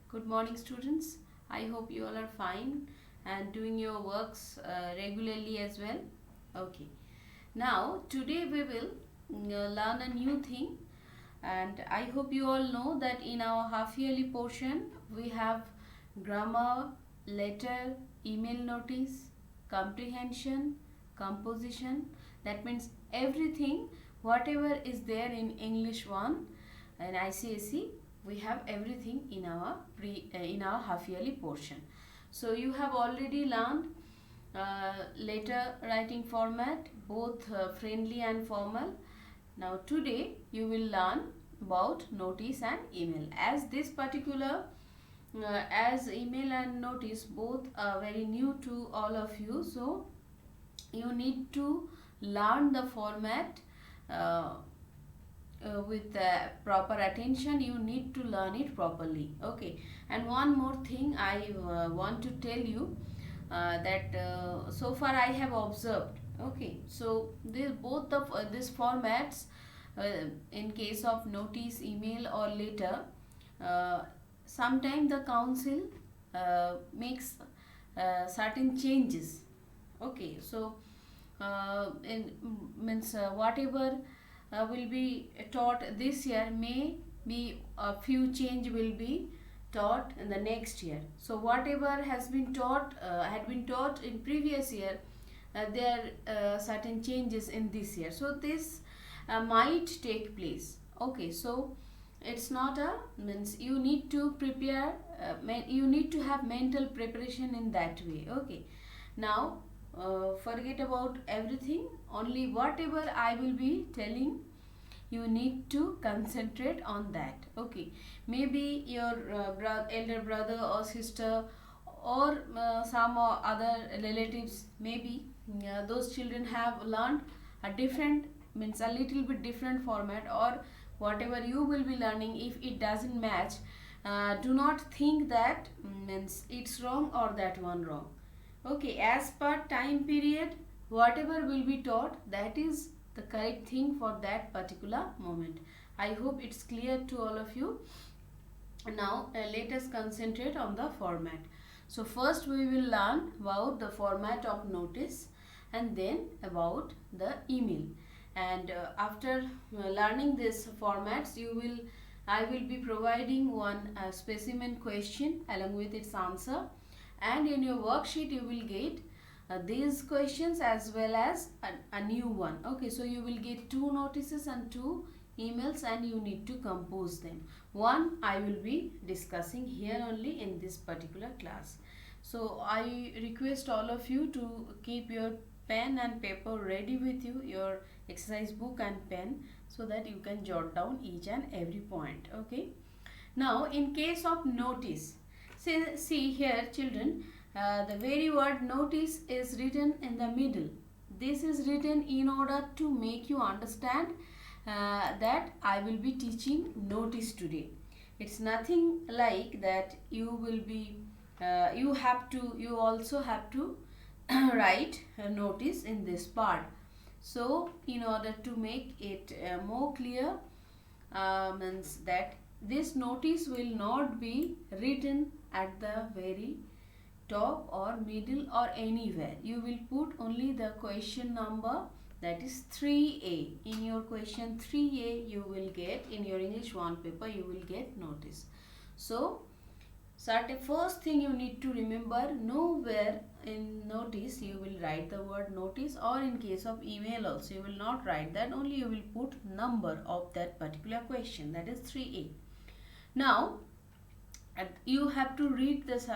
Good morning, students. I hope you all are fine and doing your works regularly as well. Okay. Now, today we will learn a new thing, and I hope you all know that in our half yearly portion we have grammar, letter, email notice, comprehension, composition. That means everything, whatever is there in English 1 and ICSE, we have everything in our half yearly portion. So you have already learned letter writing format, both friendly and formal. Now today you will learn about notice and email. As email and notice both are very new to all of you, so you need to learn the format with proper attention. You need to learn it properly. Okay. And one more thing I want to tell you, that so far I have observed. Okay, so both of these formats, in case of notice, email or letter, uh, sometimes the council makes certain changes. Okay, so in means whatever will be taught this year, may be a few change will be taught in the next year. So whatever has been taught had been taught in previous year, there are certain changes in this year, so this might take place. Okay, so it's not a means you need to prepare, you need to have mental preparation in that way. Okay, now forget about everything, only whatever I will be telling, you need to concentrate on that. Okay, maybe your elder brother or sister or some other relatives, maybe those children have learned a different, means a little bit different format, or whatever you will be learning, if it doesn't match, do not think that means it's wrong or that one wrong. Okay, as per time period, whatever will be taught, that is the correct thing for that particular moment. I hope it's clear to all of you. Now let us concentrate on the format. So first we will learn about the format of notice and then about the email. And after learning these formats, I will be providing one specimen question along with its answer, and in your worksheet you will get these questions as well as a new one. Okay, so you will get two notices and two emails, and you need to compose them. One I will be discussing here only in this particular class. So I request all of you to keep your pen and paper ready with you, your exercise book and pen, so that you can jot down each and every point. Okay, now in case of notice, see here children, the very word notice is written in the middle. This is written in order to make you understand that I will be teaching notice today. It's nothing like that you will be, you also have to write a notice in this part. So in order to make it more clear, means that this notice will not be written at the very top or middle or anywhere. You will put only the question number, that is 3A. In your question 3A you will get, in your English 1 paper you will get notice. So first thing you need to remember, nowhere in notice you will write the word notice, or in case of email also you will not write that, only you will put number of that particular question, that is 3A. Now you have to read this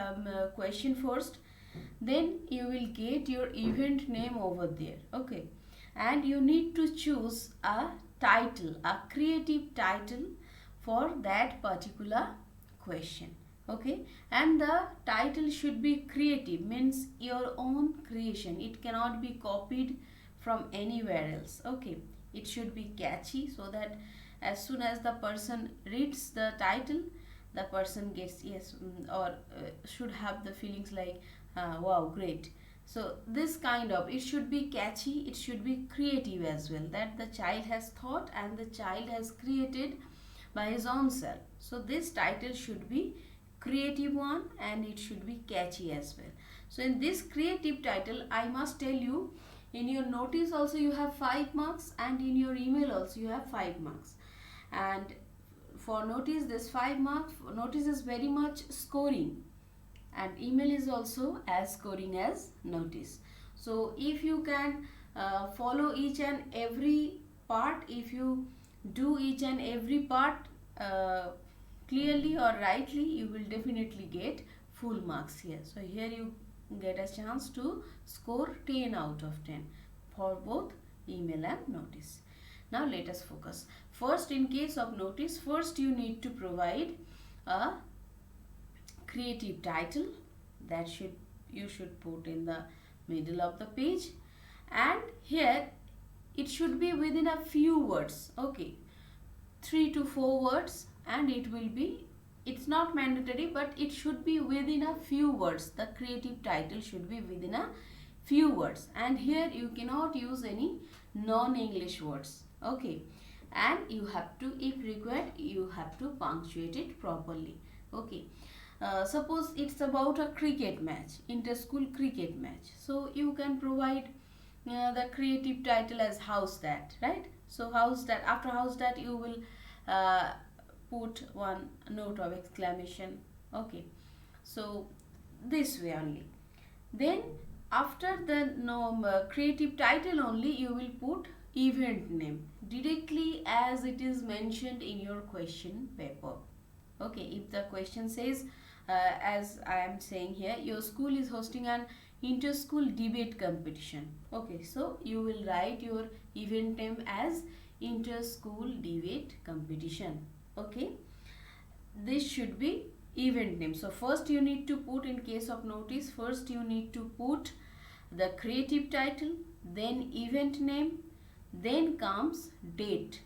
question first, then you will get your event name over there. Okay, and you need to choose a title, a creative title for that particular question. Okay, and the title should be creative, means your own creation. It cannot be copied from anywhere else. Okay, it should be catchy, so that as soon as the person reads the title, the person gets yes, or should have the feelings like wow, great. So this kind of, it should be catchy, it should be creative as well, that the child has thought and the child has created by his own self. So this title should be creative one, and it should be catchy as well. So in this creative title, I must tell you, in your notice also you have 5 marks, and in your email also you have 5 marks. And for notice, this 5 marks, notice is very much scoring, and email is also as scoring as notice. So if you can follow each and every part, if you do each and every part clearly or rightly, you will definitely get full marks here. So here you get a chance to score 10 out of 10 for both email and notice. Now let us focus. First, in case of notice, first you need to provide a creative title that you should put in the middle of the page, and here it should be within a few words. Okay, 3 to 4 words, and it's not mandatory, but it should be within a few words. The creative title should be within a few words, and here you cannot use any non-English words. Okay, and you have to, if required, you have to punctuate it properly. Okay, suppose it's about a cricket match, inter-school cricket match, so you can provide the creative title as house that, right? So house that, after house that you will put one note of exclamation. Okay, so this way only. Then after the creative title only, you will put event name directly as it is mentioned in your question paper. Okay, if the question says as I am saying here, your school is hosting an inter-school debate competition. Okay, so you will write your event name as inter-school debate competition. Okay, this should be event name. So first you need to put, in case of notice, first you need to put the creative title, then event name, then comes date.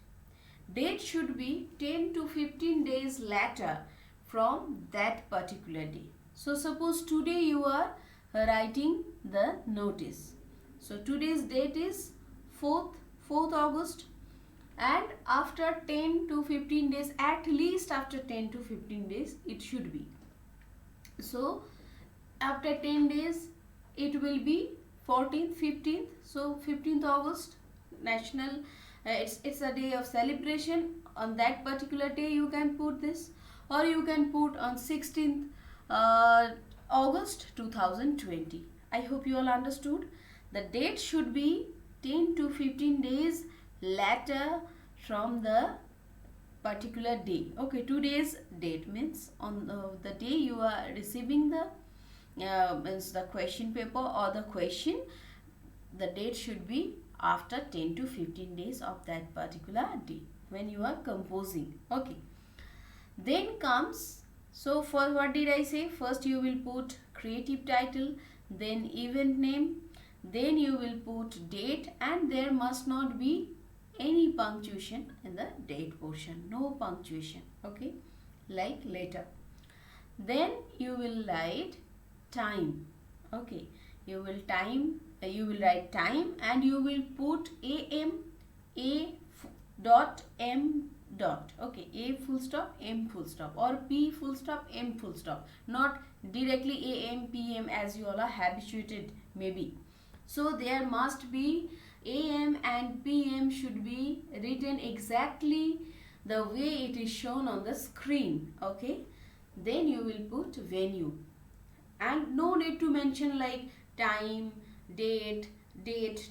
Date should be 10 to 15 days later from that particular day. So suppose today you are writing the notice. So today's date is 4th August, and after 10 to 15 days, at least after 10 to 15 days it should be. So after 10 days it will be 14th, 15th. So 15th August, national, it's a day of celebration. On that particular day you can put this, or you can put on 16th August 2020. I hope you all understood. The date should be 10 to 15 days later from the particular day. Okay, today's date means on the day you are receiving the means the question paper or the question, the date should be after 10 to 15 days of that particular day when you are composing. Okay, then comes, so for what did I say? First you will put creative title, then event name, then you will put date, and there must not be any punctuation in the date portion, no punctuation. Okay, like later. Then you will write time. Okay, you will write time, and you will put a dot. Okay, a full stop, m full stop, or p full stop, m full stop, not directly am pm as you all are habituated maybe. So there must be am and pm should be written exactly the way it is shown on the screen. Okay, then you will put venue, and no need to mention like time, date,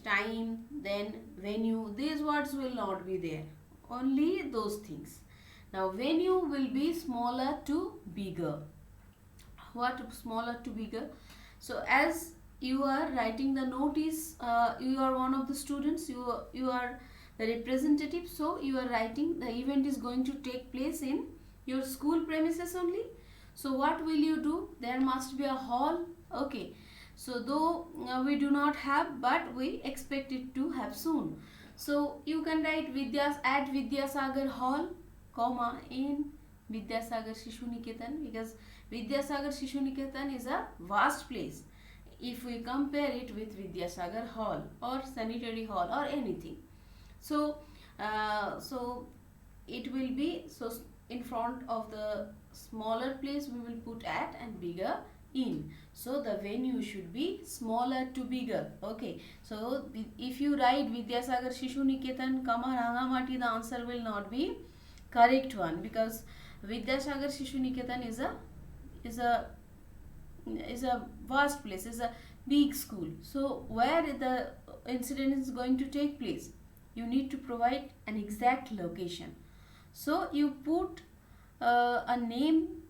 time, then venue. These words will not be there, only those things. Now venue will be smaller to bigger. What smaller to bigger? So as you are writing the notice, you are one of the students, you are the representative, so you are writing the event is going to take place in your school premises only. So what will you do? There must be a hall. Okay, so though we do not have, but we expect it to have soon. So you can write at Vidyasagar Hall, comma, in Vidyasagar Shishu Niketan, because Vidyasagar Shishu Niketan is a vast place if we compare it with Vidyasagar Hall or Sanitary Hall or anything. So so it will be, so in front of the smaller place we will put at and bigger in. So the venue should be smaller to bigger. Okay. So if you write Vidyasagar Shishu Niketan, Rangamati, the answer will not be correct one, because Vidyasagar Shishu Niketan is a vast place, is a big school. So where the incident is going to take place, you need to provide an exact location. So you put a name,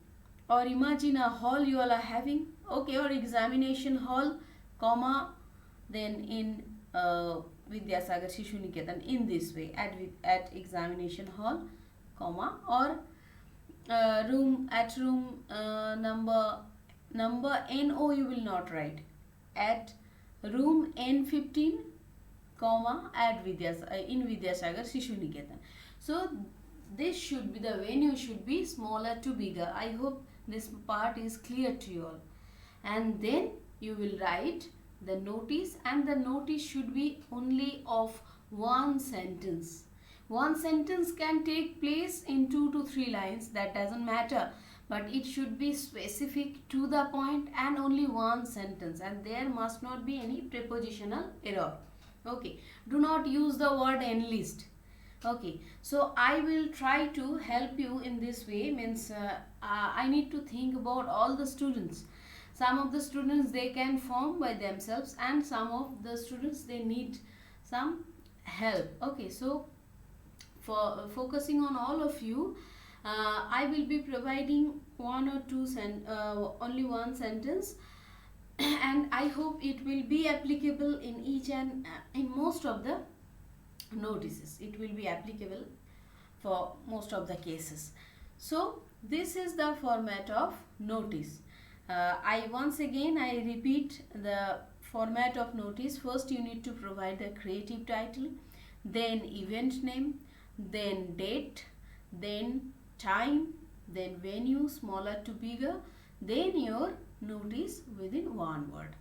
or imagine a hall you all are having, okay, or examination hall, comma, then in Vidyasagar Shishu Niketan, in this way, at examination hall, comma, or room number NO you will not write, at room N15, comma, at in Vidyasagar Shishu Niketan. So this should be, the venue should be smaller to bigger. I hope this part is clear to you all. And then you will write the notice, and the notice should be only of one sentence. One sentence can take place in 2 to 3 lines, that doesn't matter, but it should be specific, to the point, and only one sentence, and there must not be any prepositional error. Okay, do not use the word enlist. Okay, so I will try to help you in this way, means I need to think about all the students. Some of the students, they can form by themselves, and some of the students, they need some help. Okay, so for focusing on all of you, I will be providing one or two only one sentence, and I hope it will be applicable in each and in most of the notices. It will be applicable for most of the cases. So this is the format of notice. I repeat the format of notice. First you need to provide the creative title, then event name, then date, then time, then venue, smaller to bigger, then your notice within one word.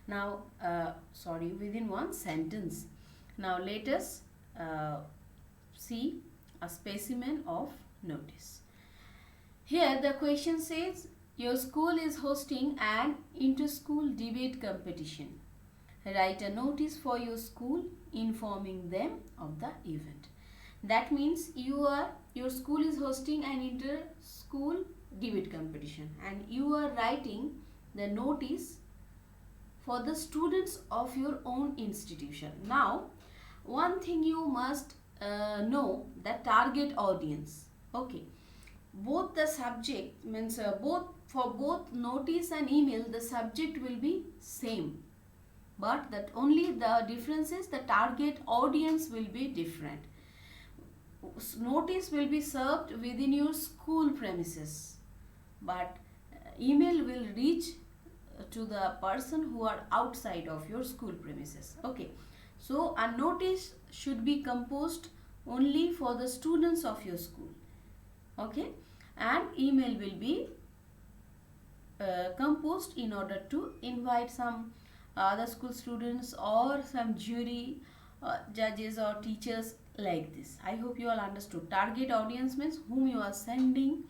Now within one sentence. Now let us see a specimen of notice. Here the question says, your school is hosting an inter-school debate competition. Write a notice for your school informing them of the event. That means your school is hosting an inter-school debate competition, and you are writing the notice for the students of your own institution. Now, one thing you must know, the target audience. Okay, both the subject means for both notice and email, the subject will be same, but that only the difference is the target audience will be different. Notice will be served within your school premises, but email will reach to the person who are outside of your school premises. Okay, so a notice should be composed only for the students of your school. Okay, and email will be composed in order to invite some other school students or some jury, judges or teachers, like this. I hope you all understood. Target audience means whom you are sending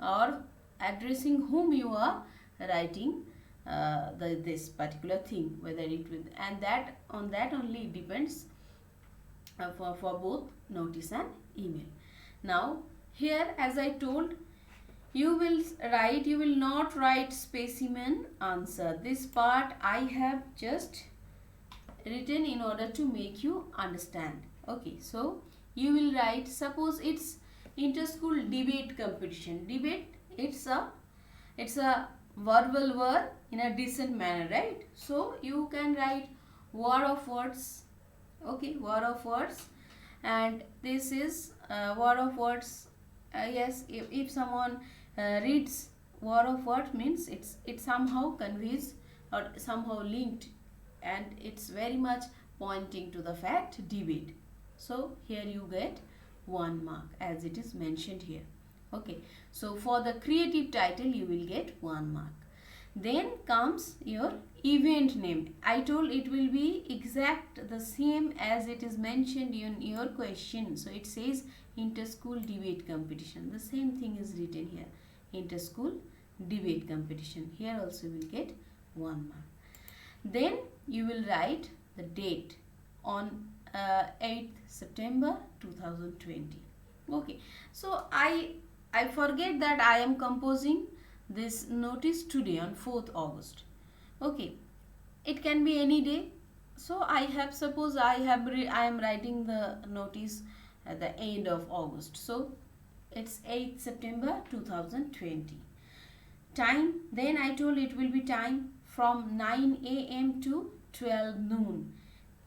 or addressing, whom you are writing this particular thing, whether it will, and that on that only depends for both notice and email. Now here, as I told, you will not write specimen answer. This part I have just written in order to make you understand. Okay, so you will write, suppose it's inter-school debate competition. Debate, it's a verbal word in a decent manner, right? So you can write war of words. Okay, war of words, and this is war of words. Yes, if someone reads war of words, means it somehow conveys or somehow linked, and it's very much pointing to the fact debate. So here you get 1 mark as it is mentioned here. Okay, so for the creative title you will get 1 mark. Then comes your event name. I told it will be exact the same as it is mentioned in your question. So it says inter-school debate competition. The same thing is written here. inter-school debate competition. Here also you will get 1 mark. Then you will write the date on 8th September 2020. Okay, so I forget that I am composing this notice today on 4th August. Okay, it can be any day. So I have, suppose I am writing the notice at the end of August. So it's 8th September 2020. Time, then I told it will be time from 9 a.m. to 12 noon.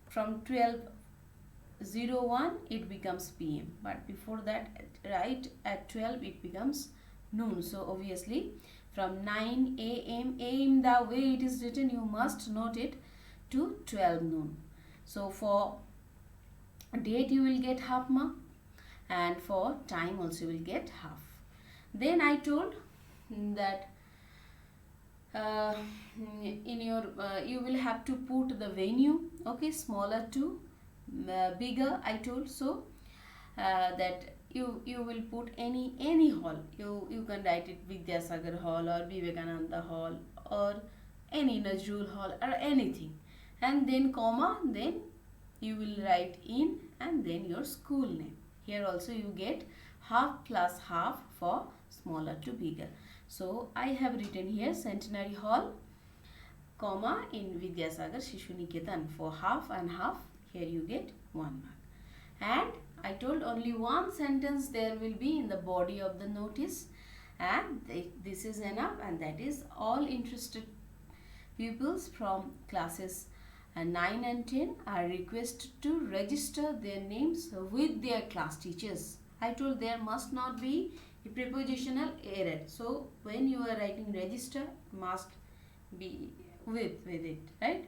From 12:01 it becomes PM, but before that, right at 12 it becomes noon. So obviously from 9 a.m. the way it is written, you must note it to 12 noon. So for date you will get half mark, and for time also you will get half. Then I told that in your you will have to put the venue, okay, smaller to bigger. I told so that you will put any hall. You can write it Vidyasagar Hall or Vivekananda Hall or any Nazrul Hall or anything, and then comma, then you will write in and then your school name. Here also you get half plus half for smaller to bigger. So I have written here Centenary Hall, comma, in Vidyasagar Shishu Niketan for half and half. Here you get 1 mark. And I told only one sentence there will be in the body of the notice, and this is enough, and that is all interested pupils from classes 9 and 10 are requested to register their names with their class teachers. I told there must not be a prepositional error. So when you are writing register, must be with it, right?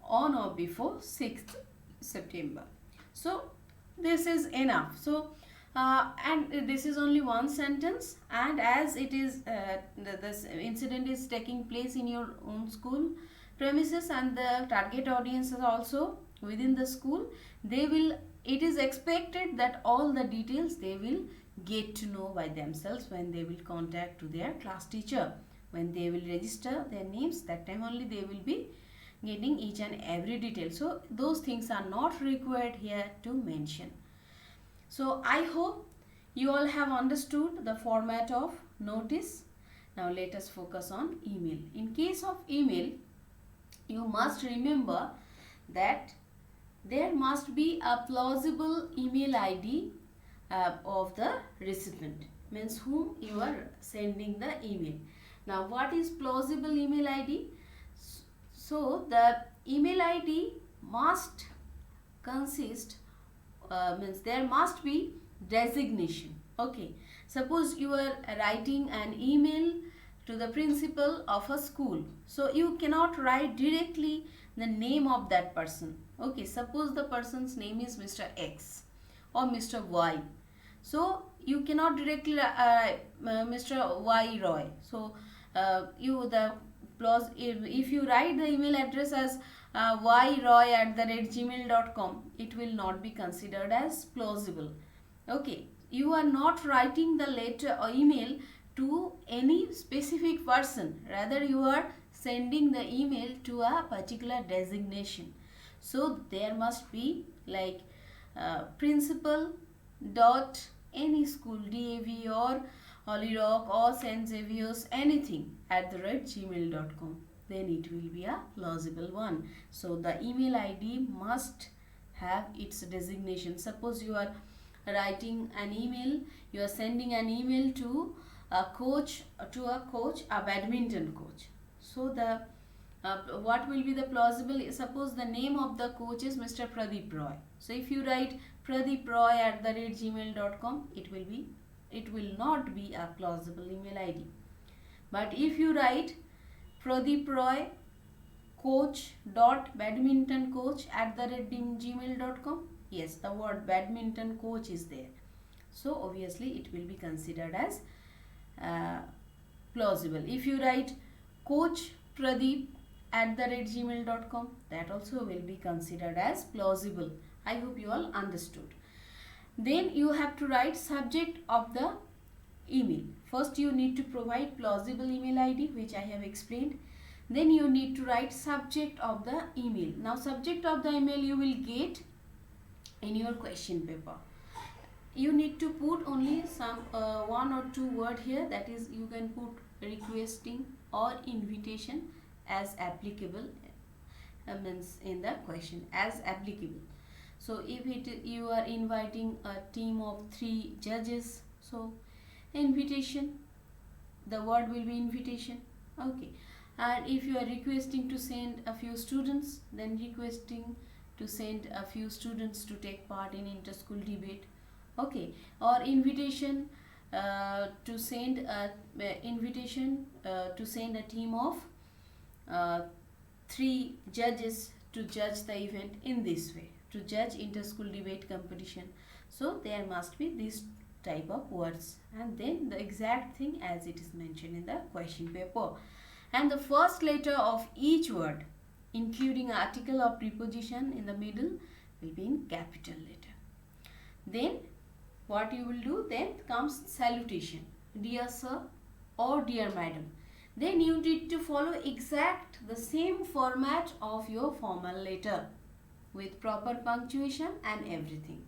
On or before 6th September. So this is enough. So and this is only one sentence, and as it is this incident is taking place in your own school premises, and the target audience is also within the school, it is expected that all the details they will get to know by themselves when they will contact to their class teacher. When they will register their names, that time only they will be getting each and every detail. So those things are not required here to mention. So I hope you all have understood the format of notice. Now let us focus on email. In case of email, you must remember that there must be a plausible email ID of the recipient, means whom you are sending the email. Now what is plausible email ID? So the email ID must consist, means there must be designation. Okay, suppose you are writing an email to the principal of a school, so you cannot write directly the name of that person. Okay, suppose the person's name is Mr. X or Mr. Y, so you cannot directly Mr. Y Roy. So if you write the email address as yroy@gmail.com, it will not be considered as plausible. Okay, you are not writing the letter or email to any specific person, rather you are sending the email to a particular designation. So there must be like principal dot any school, DAV or Holy Rock or St. Xavier's, anything @gmail.com, then it will be a plausible one. So the email ID must have its designation. Suppose you are writing an email, you are sending an email to a coach, a badminton coach. So the what will be the plausible? Suppose the name of the coach is Mr. Pradeep Roy. So if you write Pradeep Roy @gmail.com, it will not be a plausible email ID. But if you write Pradeep Roy coach.badmintoncoach @gmail.com, yes, the word badminton coach is there. So obviously it will be considered as plausible. If you write coach Pradeep @gmail.com, that also will be considered as plausible. I hope you all understood. Then you have to write subject of the email. First you need to provide plausible email ID, which I have explained. Then you need to write subject of the email. Now subject of the email you will get in your question paper. You need to put only some one or two word here, that is you can put requesting or invitation as applicable, means in the question as applicable. So if you are inviting a team of 3 judges, so invitation, the word will be invitation. Okay. And if you are requesting to send a few students, then requesting to send a few students to take part in inter-school debate. Okay. Or invitation to send a team of 3 judges to judge the event in this way, to judge inter-school debate competition. So there must be this type of words, and then the exact thing as it is mentioned in the question paper. And the first letter of each word, including article or preposition in the middle, will be in capital letter. Then what you will do, then comes salutation, dear sir or dear madam. Then you need to follow exact the same format of your formal letter with proper punctuation and everything.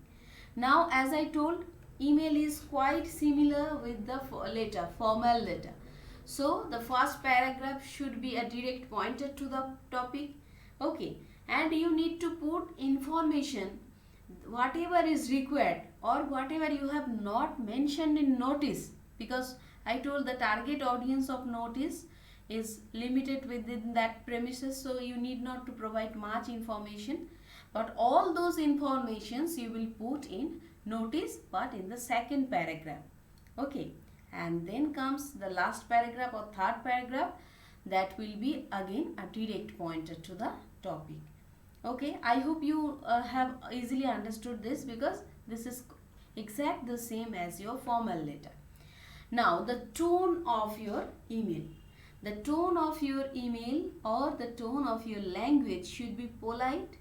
Now as I told, email is quite similar with the letter, formal letter. So the first paragraph should be a direct pointer to the topic. Okay. And you need to put information, whatever is required or whatever you have not mentioned in notice, because I told the target audience of notice is limited within that premises, so you need not to provide much information, but all those informations you will put in notice, but in the second paragraph. Okay. And then comes the last paragraph or third paragraph, that will be again a direct pointer to the topic. Okay, I hope you have easily understood this, because this is exact the same as your formal letter. Now the tone of your email. The tone of your email or the tone of your language should be polite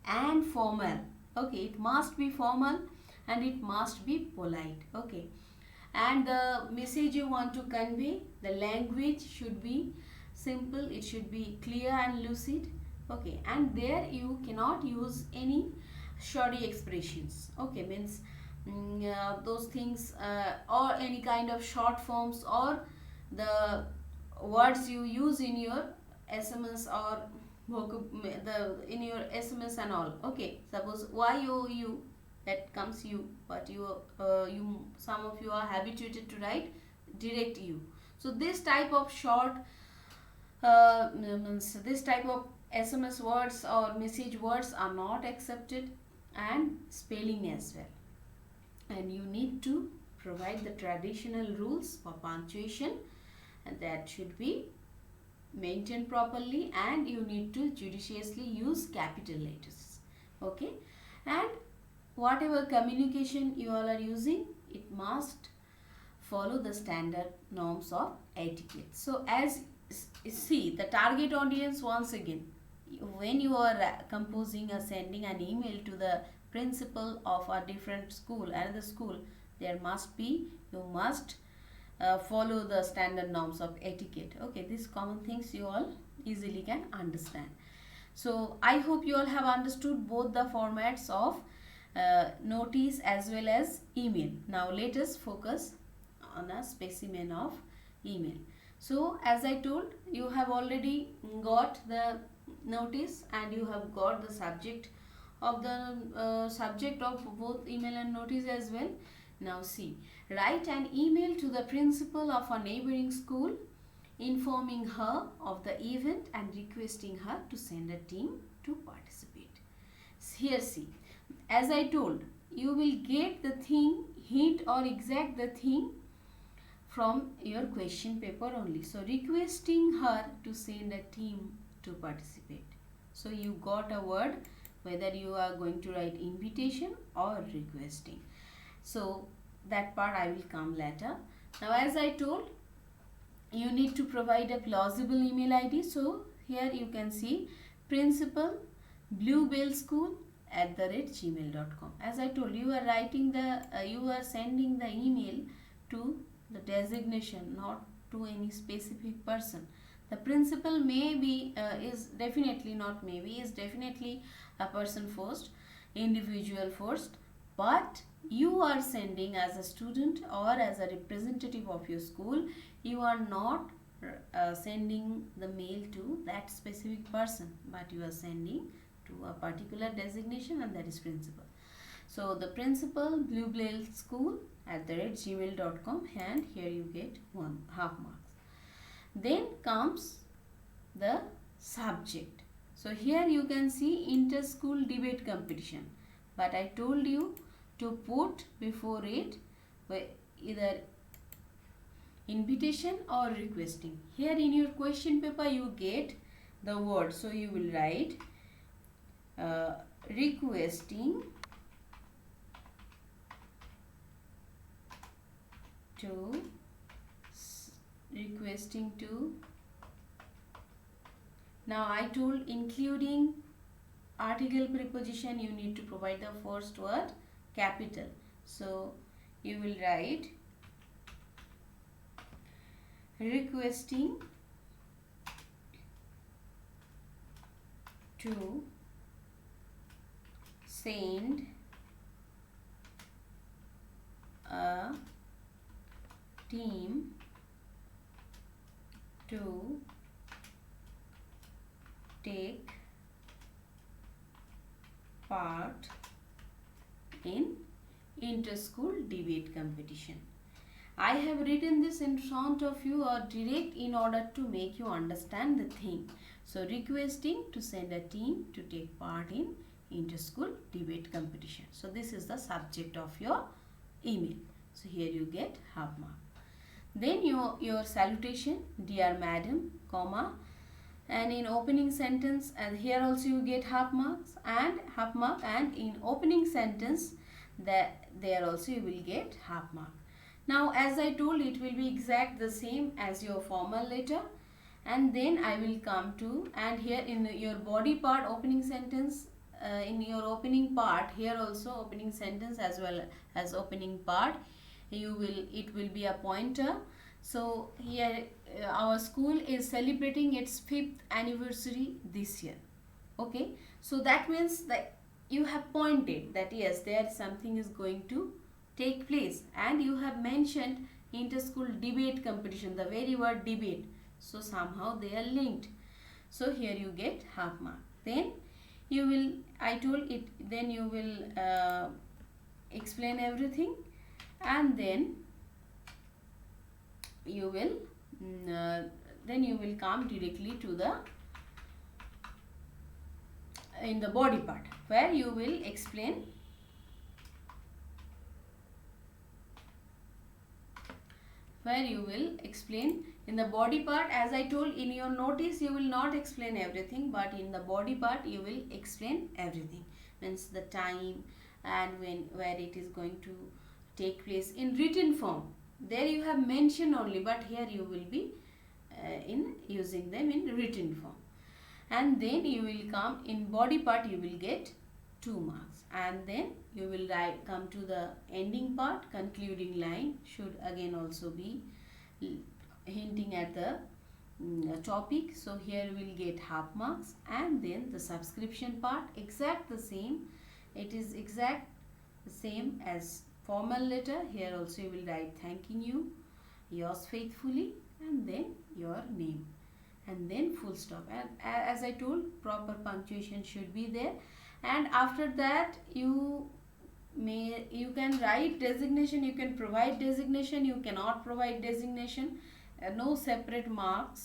and formal. Okay, it must be formal and it must be polite. Okay. And the message you want to convey, the language should be simple, it should be clear and lucid. Okay. And there you cannot use any shoddy expressions. Okay, means those things or any kind of short forms or the words you use in your SMS or in your SMS and all. Okay, suppose YOU, that comes you, but you some of you are habituated to write direct you. So this type of short this type of SMS words or message words are not accepted, and spelling as well. And you need to provide the traditional rules for punctuation, and that should be maintained properly, and you need to judiciously use capital letters. Okay. And whatever communication you all are using, it must follow the standard norms of etiquette. So as see, the target audience, once again, when you are composing or sending an email to the principal of a different school, another school, there must be, you must follow the standard norms of etiquette. Okay, these common things you all easily can understand. So I hope you all have understood both the formats of notice as well as email. Now let us focus on a specimen of email. So as I told, you have already got the notice and you have got the subject of both email and notice as well. Now see, write an email to the principal of a neighboring school informing her of the event and requesting her to send a team to participate. Here see, as I told, you will get the thing, hint or exact the thing from your question paper only. So requesting her to send a team to participate. So you got a word, whether you are going to write invitation or requesting. So that part I will come later. Now as I told, you need to provide a plausible email ID. So here you can see principal Bluebell School @gmail.com. As I told, you are writing the you are sending the email to the designation, not to any specific person. The principal may be is definitely not maybe is definitely a person first, individual first, but you are sending as a student or as a representative of your school. You are not sending the mail to that specific person, but you are sending to a particular designation, and that is principal. So the principal, Bluebell School @gmail.com, and here you get 1/2 marks. Then comes the subject. So here you can see inter-school debate competition, but I told you to put before it either invitation or requesting. Here in your question paper you get the word, so you will write requesting to. Now I told including article preposition you need to provide the first word capital, so you will write requesting to send a team to take part in inter-school debate competition. I have written this in front of you or direct in order to make you understand the thing. So requesting to send a team to take part in inter-school debate competition. So this is the subject of your email. So here you get 1/2 mark. Then your salutation, dear madam, comma, and in opening sentence, and here also you get 1/2 marks and 1/2 mark, and in opening sentence that there also you will get 1/2 mark. Now as I told, it will be exact the same as your formal letter, and then I will come to, and here in your body part opening sentence, in your opening part here also opening sentence as well as opening part, it will be a pointer. So here our school is celebrating its 5th anniversary this year. Okay, so that means that you have pointed that yes, there something is going to take place, and you have mentioned inter-school debate competition, the very word debate, so somehow they are linked. So here you get 1/2 mark. Then you will, I told it, then you will explain everything, and then you will come directly to the in the body part, where you will explain in the body part. As I told, in your notice you will not explain everything, but in the body part you will explain everything, means the time and where it is going to take place. In written form there you have mentioned only, but here you will be in using them in written form. And then you will come in body part, you will get 2 marks, and then you will come to the ending part. Concluding line should again also be hinting at the topic, so here we will get 1/2 marks. And then the subscription part, exact the same, it is exact the same as formal letter. Here also you will write thanking you, yours faithfully, and then your name, and then full stop. And as I told, proper punctuation should be there. And after that you can write designation, you can provide designation, you cannot provide designation. No separate marks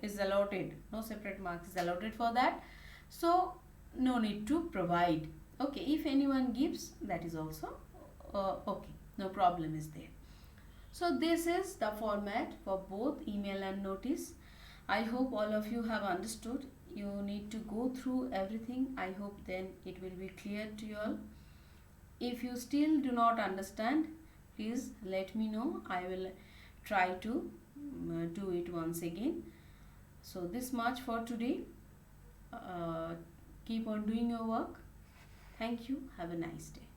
is allotted, for that, so no need to provide. Okay, if anyone gives, that is also okay, no problem is there. So this is the format for both email and notice. I hope all of you have understood. You need to go through everything. I hope then it will be clear to you all. If you still do not understand, please let me know. I will try to do it once again. So this much for today. Keep on doing your work. Thank you. Have a nice day.